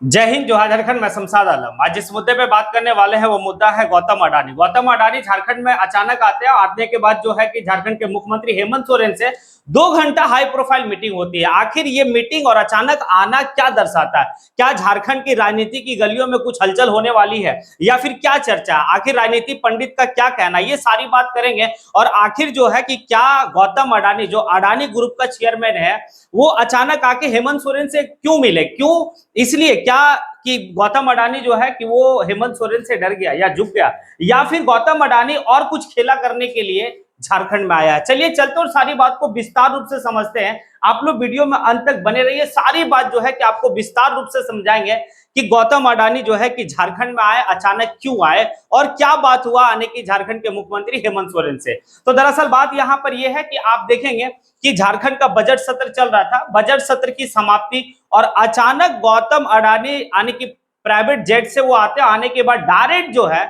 जय हिंद, जोहार झारखंड। मैं शमशाद आलम। आज जिस मुद्दे पे बात करने वाले हैं वो मुद्दा है गौतम अडानी। गौतम अडानी झारखंड में अचानक आते हैं। आने के बाद जो है कि झारखंड के मुख्यमंत्री हेमंत सोरेन से 2 घंटा हाई प्रोफाइल मीटिंग होती है। आखिर ये मीटिंग और अचानक आना क्या दर्शाता है? क्या झारखंड की राजनीति की गलियों में कुछ हलचल होने वाली है या फिर क्या चर्चा है? आखिर राजनीति पंडित का क्या कहना है, ये सारी बात करेंगे। और आखिर जो है कि क्या गौतम अडानी जो अडानी ग्रुप का चेयरमैन है वो अचानक आके हेमंत सोरेन से क्यों मिले, क्यों, इसलिए क्या कि गौतम अडानी जो है कि वो हेमंत सोरेन से डर गया या झुक गया, या फिर गौतम अडानी और कुछ खेला करने के लिए झारखंड में आया है? चलिए चलते और सारी बात को विस्तार रूप से समझते हैं। आप लोग वीडियो में अंत तक बने रहिए। सारी बात जो है कि आपको विस्तार रूप से समझाएंगे कि गौतम अडानी जो है कि झारखंड में आए, अचानक क्यों आए और क्या बात हुआ आने की झारखंड के मुख्यमंत्री हेमंत सोरेन से। तो दरअसल बात यहां पर यह है कि आप देखेंगे कि झारखंड का बजट सत्र चल रहा था, बजट सत्र की समाप्ति, और अचानक गौतम अडानी आने की प्राइवेट जेट से वो आते, आने के बाद डायरेक्ट जो है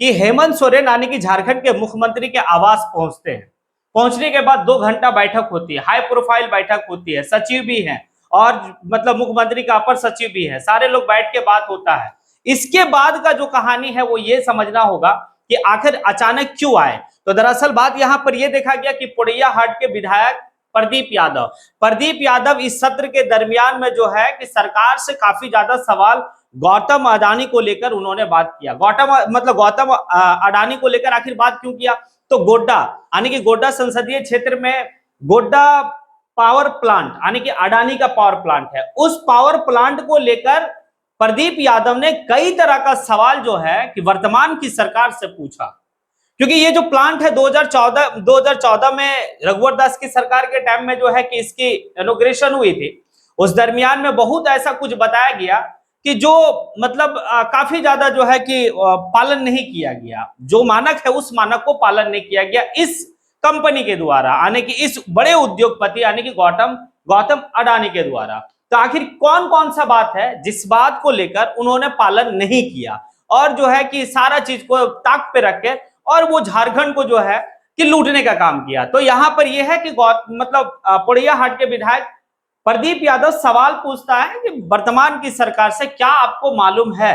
कि हेमंत सोरेन आने की झारखंड के मुख्यमंत्री के आवास पहुंचते हैं। पहुंचने के बाद 2 घंटा बैठक होती है, हाई प्रोफाइल बैठक होती है, सचिव भी हैं और मतलब मुख्यमंत्री का अपर सचिव भी है, सारे लोग बैठ के बात होता है। इसके बाद का जो कहानी है वो ये समझना होगा कि आखिर अचानक क्यों आए। तो दरअसल बात यहां पर यह देखा गया कि पोड़ैयाहाट के विधायक प्रदीप यादव इस सत्र के दरमियान में जो है कि सरकार से काफी ज्यादा सवाल गौतम अडानी को लेकर उन्होंने बात किया। गौतम अडानी को लेकर आखिर बात क्यों किया? तो गोड्डा यानी कि गोड्डा संसदीय क्षेत्र में गोड्डा पावर प्लांट यानी कि अडानी का पावर प्लांट है, उस पावर प्लांट को लेकर प्रदीप यादव ने कई तरह का सवाल जो है कि वर्तमान की सरकार से पूछा। क्योंकि ये जो प्लांट है 2014 में रघुवर दास की सरकार के टाइम में जो है कि इसकी इनॉग्रेशन हुई थी। उस दरमियान में बहुत ऐसा कुछ बताया गया कि जो मतलब काफी ज्यादा जो है कि पालन नहीं किया गया। जो मानक है उस मानक को पालन नहीं किया गया इस कंपनी के द्वारा, यानी कि इस बड़े उद्योगपति यानी कि गौतम अडानी के द्वारा। तो आखिर कौन कौन सा बात है जिस बात को लेकर उन्होंने पालन नहीं किया और जो है कि सारा चीज को ताक पे रख के और वो झारखंड को जो है कि लूटने का काम किया। तो यहां पर यह है कि पोड़ैयाहाट के विधायक प्रदीप यादव सवाल पूछता है कि वर्तमान की सरकार से क्या आपको मालूम है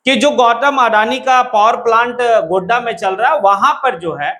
कि जो गौतम अडानी का पावर प्लांट गोड्डा में चल रहा है वहां पर जो है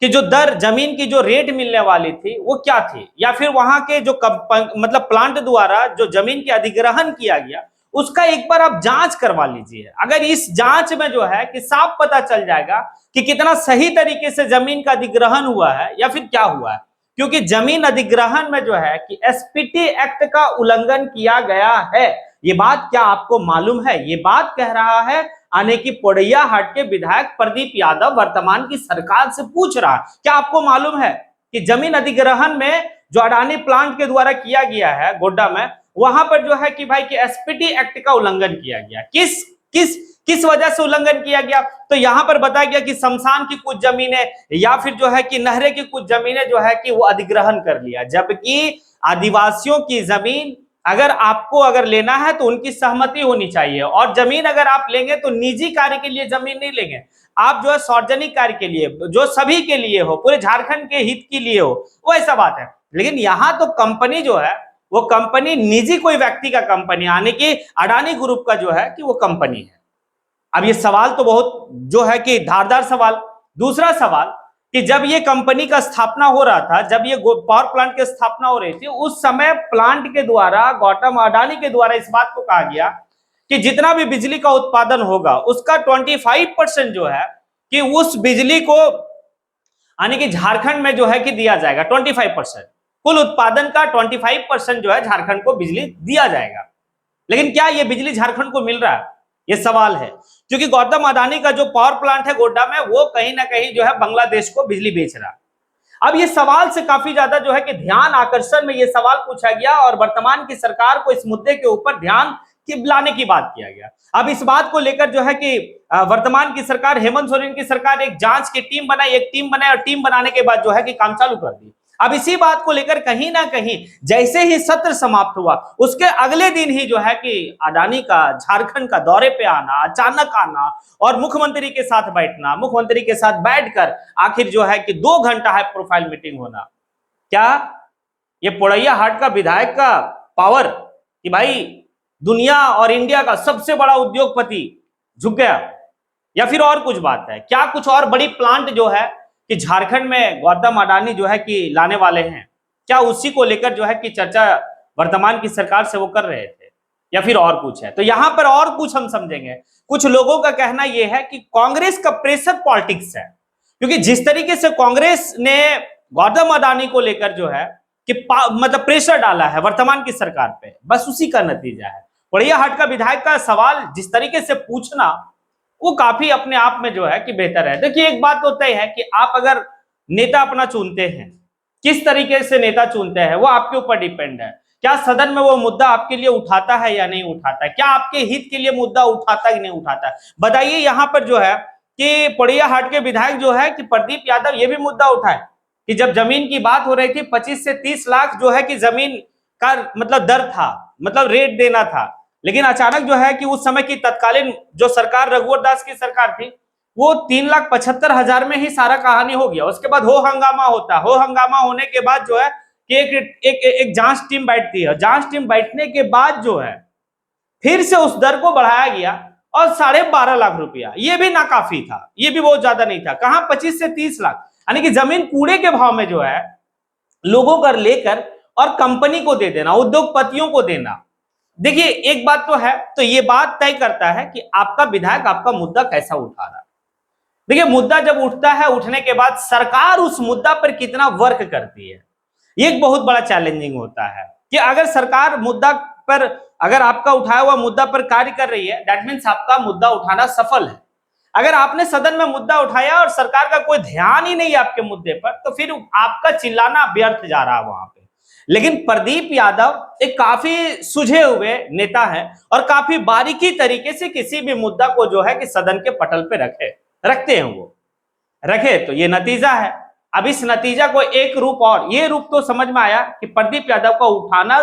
कि जो दर जमीन की जो रेट मिलने वाली थी वो क्या थी, या फिर वहां के जो प्लांट द्वारा जो जमीन के अधिग्रहण किया गया उसका एक बार आप जांच करवा लीजिए। अगर इस जांच में जो है कि साफ पता चल जाएगा कि कितना सही तरीके से जमीन का अधिग्रहण हुआ है या फिर क्या हुआ है। क्योंकि जमीन अधिग्रहण में जो है कि एसपीटी एक्ट का उल्लंघन किया गया है। ये बात क्या आपको मालूम है? ये बात कह रहा है आने की पोड़ैयाहाट के विधायक प्रदीप यादव वर्तमान की सरकार से पूछ रहा है। क्या आपको मालूम है कि जमीन अधिग्रहण में जो अडानी प्लांट के द्वारा किया गया है गोड्डा में, वहां पर जो है कि भाई कि एसपीटी एक्ट का उल्लंघन किया गया। किस किस किस वजह से उल्लंघन किया गया? तो यहां पर बताया गया कि शमशान की कुछ जमीनें या फिर जो है कि नहरे की कुछ जमीनें जो है कि वो अधिग्रहण कर लिया, जबकि आदिवासियों की जमीन अगर लेना है तो उनकी सहमति होनी चाहिए। और जमीन अगर आप लेंगे तो निजी कार्य के लिए जमीन नहीं लेंगे, आप जो है सार्वजनिक कार्य के लिए, जो सभी के लिए हो, पूरे झारखंड के हित के लिए हो, वो ऐसा बात है। लेकिन यहाँ तो कंपनी जो है वो कंपनी निजी कोई व्यक्ति का कंपनी यानी कि अडानी ग्रुप का जो है कि वो कंपनी है। अब ये सवाल तो बहुत जो है कि धारदार सवाल। दूसरा सवाल कि जब ये कंपनी का स्थापना हो रहा था, जब ये पावर प्लांट की स्थापना हो रही थी, उस समय प्लांट के द्वारा गौतम अडानी के द्वारा इस बात को कहा गया कि जितना भी बिजली का उत्पादन होगा उसका 25% जो है कि उस बिजली को यानी कि झारखंड में जो है कि दिया जाएगा। 25% कुल उत्पादन का 25% जो है झारखंड को बिजली दिया जाएगा। लेकिन क्या ये बिजली झारखंड को मिल रहा है? ये सवाल है। क्योंकि गौतम अडानी का जो पावर प्लांट है गोड्डा में वो कहीं ना कहीं जो है बांग्लादेश को बिजली बेच रहा है। अब ये सवाल से काफी ज्यादा जो है कि ध्यान आकर्षण में ये सवाल पूछा गया और वर्तमान की सरकार को इस मुद्दे के ऊपर ध्यान लाने की बात किया गया। अब इस बात को लेकर जो है कि वर्तमान की सरकार, हेमंत सोरेन की सरकार, एक जांच की टीम बनाई, और टीम बनाने के बाद जो है कि काम चालू कर दी। अब इसी बात को लेकर कहीं ना कहीं जैसे ही सत्र समाप्त हुआ उसके अगले दिन ही जो है कि अडानी का झारखंड का दौरे पे आना, अचानक आना और मुख्यमंत्री के साथ बैठना, मुख्यमंत्री के साथ बैठकर आखिर जो है कि 2 घंटा हाई प्रोफाइल मीटिंग होना। क्या ये पोड़ैयाहाट का विधायक का पावर कि भाई दुनिया और इंडिया का सबसे बड़ा उद्योगपति झुक गया, या फिर और कुछ बात है? क्या कुछ और बड़ी प्लांट जो है कि झारखंड में गौतम अडानी जो है कि लाने वाले हैं, क्या उसी को लेकर जो है कि चर्चा वर्तमान की सरकार से वो कर रहे थे, या फिर और कुछ है? तो यहां पर और कुछ हम समझेंगे। कुछ लोगों का कहना यह है कि कांग्रेस का प्रेशर पॉलिटिक्स है, क्योंकि जिस तरीके से कांग्रेस ने गौतम अडानी को लेकर जो है कि मतलब प्रेशर डाला है वर्तमान की सरकार पे, बस उसी का नतीजा है। पोड़ैयाहाट का विधायक का सवाल जिस तरीके से पूछना, वो काफी अपने आप में जो है कि बेहतर है। देखिए, एक बात तो तय है कि आप अगर नेता अपना चुनते हैं, किस तरीके से नेता चुनते हैं वो आपके ऊपर डिपेंड है। क्या सदन में वो मुद्दा आपके लिए उठाता है या नहीं उठाता है, क्या आपके हित के लिए मुद्दा उठाता है कि नहीं उठाता है? बताइए, यहां पर जो है कि पोड़ैयाहाट के विधायक जो है कि प्रदीप यादव, ये भी मुद्दा उठाए कि जब जमीन की बात हो रही थी 25 से 30 लाख जो है कि जमीन का मतलब दर था, मतलब रेट देना था, लेकिन अचानक जो है कि उस समय की तत्कालीन जो सरकार रघुवर दास की सरकार थी, वो 3,75,000 में ही सारा कहानी हो गया। उसके बाद हो हंगामा होता, हो हंगामा होने के बाद जो है कि एक जांच टीम बैठती है। जांच टीम बैठने के बाद जो है फिर से उस दर को बढ़ाया गया और 12.5 लाख रुपया, ये भी ना काफी था, ये भी बहुत ज्यादा नहीं था। कहां 25 से 30 लाख, यानी कि जमीन कूड़े के भाव में जो है लोगों का लेकर और कंपनी को दे देना, उद्योगपतियों को देना। देखिए, एक बात तो है, तो ये बात तय करता है कि आपका विधायक आपका मुद्दा कैसा उठा रहा है। देखिए, मुद्दा जब उठता है, उठने के बाद सरकार उस मुद्दा पर कितना वर्क करती है, ये एक बहुत बड़ा चैलेंजिंग होता है। कि अगर सरकार मुद्दा पर, अगर आपका उठाया हुआ मुद्दा पर कार्य कर रही है, दैट मीन्स आपका मुद्दा उठाना सफल है। अगर आपने सदन में मुद्दा उठाया और सरकार का कोई ध्यान ही नहीं है आपके मुद्दे पर, तो फिर आपका चिल्लाना व्यर्थ जा रहा है वहां पे। लेकिन प्रदीप यादव एक काफी सुझे हुए नेता है और काफी बारीकी तरीके से किसी भी मुद्दा को जो है कि सदन के पटल पे रखते हैं। वो रखे तो ये नतीजा है। अब इस नतीजा को एक रूप, और ये रूप तो समझ में आया कि प्रदीप यादव का उठाना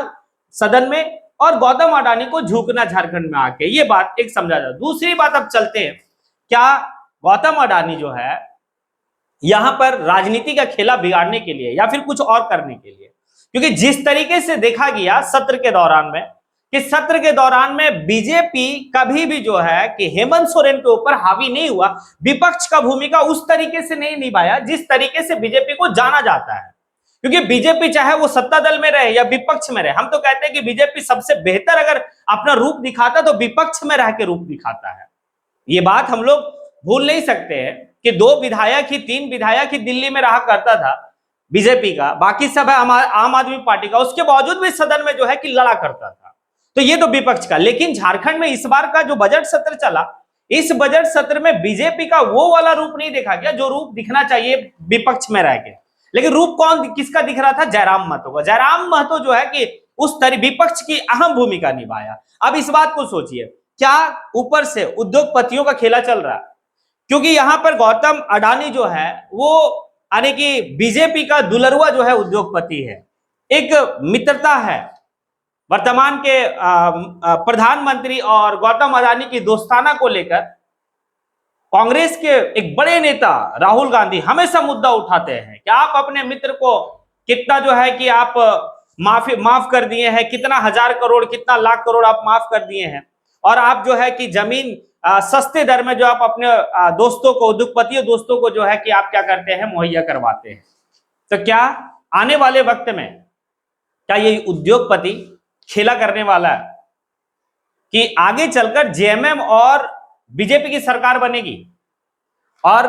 सदन में और गौतम अडानी को झुकना झारखंड में आके, ये बात एक समझा जाए। दूसरी बात अब चलते हैं, क्या गौतम अडानी जो है यहां पर राजनीति का खेला बिगाड़ने के लिए या फिर कुछ और करने के लिए? क्योंकि जिस तरीके से देखा गया सत्र के दौरान में, कि सत्र के दौरान में बीजेपी कभी भी जो है कि हेमंत सोरेन के ऊपर हावी नहीं हुआ, विपक्ष का भूमिका उस तरीके से नहीं निभाया जिस तरीके से बीजेपी को जाना जाता है। क्योंकि बीजेपी चाहे वो सत्ता दल में रहे या विपक्ष में रहे, हम तो कहते हैं कि बीजेपी सबसे बेहतर अगर अपना रूप दिखाता तो विपक्ष में रह के रूप दिखाता है। ये बात हम लोग भूल नहीं सकते हैं कि 2 विधायक ही, 3 विधायक ही दिल्ली में रहा करता था बीजेपी का, बाकी सब है आम आदमी पार्टी का, उसके बावजूद भी सदन में जो है कि लड़ा करता था। तो ये तो विपक्ष का। लेकिन झारखंड में इस बार का जो बजट सत्र चला, इस बजट सत्र में बीजेपी का वो वाला रूप नहीं देखा गया जो रूप दिखना चाहिए विपक्ष में रह के। लेकिन रूप किसका दिख रहा था? जयराम महतो का। जयराम महतो जो है कि उस विपक्ष की अहम भूमिका निभाया। अब इस बात को सोचिए, क्या ऊपर से उद्योगपतियों का खेला चल रहा है? क्योंकि यहां पर गौतम अडानी जो है वो, यानी कि बीजेपी का दुलरुआ जो है उद्योगपति है, एक मित्रता है वर्तमान के प्रधानमंत्री और गौतम अडानी की दोस्ताना को लेकर। कांग्रेस के एक बड़े नेता राहुल गांधी हमेशा मुद्दा उठाते हैं कि आप अपने मित्र को कितना जो है कि आप माफ कर दिए हैं, कितना 1000 करोड़, कितना लाख करोड़ आप माफ कर दिए हैं, और आप जो है कि जमीन सस्ते दर में जो आप अपने दोस्तों को, उद्योगपतियों दोस्तों को जो है कि आप क्या करते हैं, मुहैया करवाते हैं। तो क्या आने वाले वक्त में क्या ये उद्योगपति खेला करने वाला है कि आगे चलकर जेएमएम और बीजेपी की सरकार बनेगी और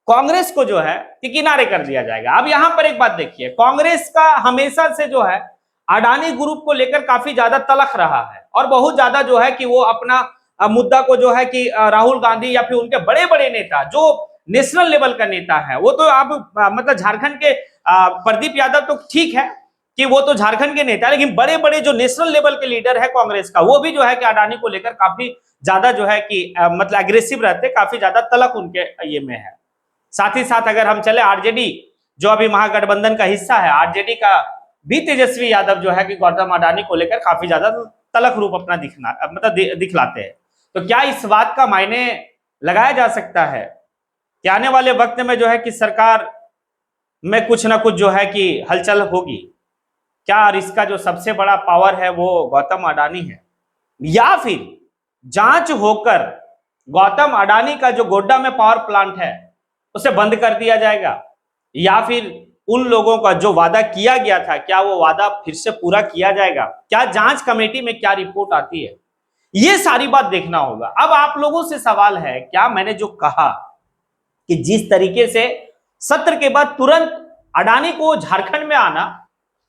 कांग्रेस को जो है कि किनारे कर दिया जाएगा? अब यहां पर एक बात देखिए, कांग्रेस का हमेशा से जो है अडानी ग्रुप को लेकर काफी ज्यादा तलख रहा है और बहुत ज्यादा जो है कि वो अपना मुद्दा को जो है कि राहुल गांधी या फिर उनके बड़े बड़े नेता जो नेशनल लेवल का नेता है, वो तो आप मतलब झारखंड के प्रदीप यादव तो ठीक है कि वो तो झारखंड के नेता, लेकिन बड़े बड़े जो नेशनल लेवल के लीडर है कांग्रेस का, वो भी जो है कि अडानी को लेकर काफी ज्यादा जो है कि मतलब एग्रेसिव रहते, काफी ज्यादा तलक उनके ये में है। साथ ही साथ अगर हम चले, आरजेडी जो अभी महागठबंधन का हिस्सा है, आरजेडी का भी तेजस्वी यादव जो है कि गौतम अडानी को लेकर काफी ज्यादा तलक रूप अपना दिखलाते हैं। तो क्या इस बात का मायने लगाया जा सकता है कि आने वाले वक्त में जो है कि सरकार में कुछ ना कुछ जो है कि हलचल होगी? क्या? और इसका जो सबसे बड़ा पावर है वो गौतम अडानी है। या फिर जांच होकर गौतम अडानी का जो गोड्डा में पावर प्लांट है उसे बंद कर दिया जाएगा, या फिर उन लोगों का जो वादा किया गया था क्या वो वादा फिर से पूरा किया जाएगा, क्या जांच कमेटी में क्या रिपोर्ट आती है, ये सारी बात देखना होगा। अब आप लोगों से सवाल है, क्या मैंने जो कहा कि जिस तरीके से सत्र के बाद तुरंत अडानी को झारखंड में आना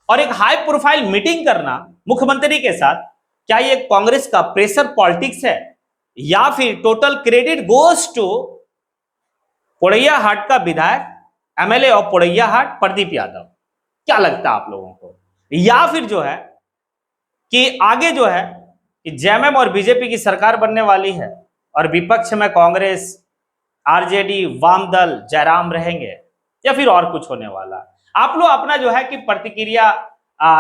और एक हाई प्रोफाइल मीटिंग करना मुख्यमंत्री के साथ, क्या ये कांग्रेस का प्रेशर पॉलिटिक्स है या फिर total credit goes to Poraiyahat का विधायक एमएलए ऑफ पोड़ैयाहाट प्रदीप यादव? क्या लगता है आप लोगों को? या फिर जो है कि आगे जो है कि जेएमएम और बीजेपी की सरकार बनने वाली है और विपक्ष में कांग्रेस, आरजेडी, वाम दल, जयराम रहेंगे, या फिर और कुछ होने वाला? आप लोग अपना जो है कि प्रतिक्रिया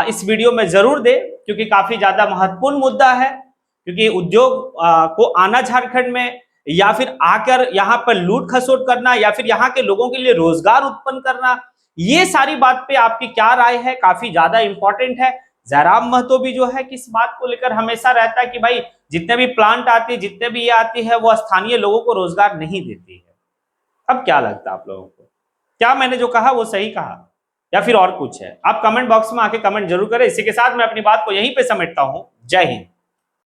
इस वीडियो में जरूर दे, क्योंकि काफी ज्यादा महत्वपूर्ण मुद्दा है। क्योंकि उद्योग को आना झारखंड में, या फिर आकर यहाँ पर लूट खसोट करना, या फिर यहाँ के लोगों के लिए रोजगार उत्पन्न करना, ये सारी बात पे आपकी क्या राय है, काफी ज्यादा इंपॉर्टेंट है। जयराम महतो भी जो है कि इस बात को लेकर हमेशा रहता है कि भाई जितने भी प्लांट आती है, जितने भी ये आती है, वो स्थानीय लोगों को रोजगार नहीं देती है। अब क्या लगता है आप लोगों को? क्या मैंने जो कहा वो सही कहा या फिर और कुछ है? आप कमेंट बॉक्स में आके कमेंट जरूर करें। इसी के साथ मैं अपनी बात को यहीं पे समेटता हूं। जय हिंद।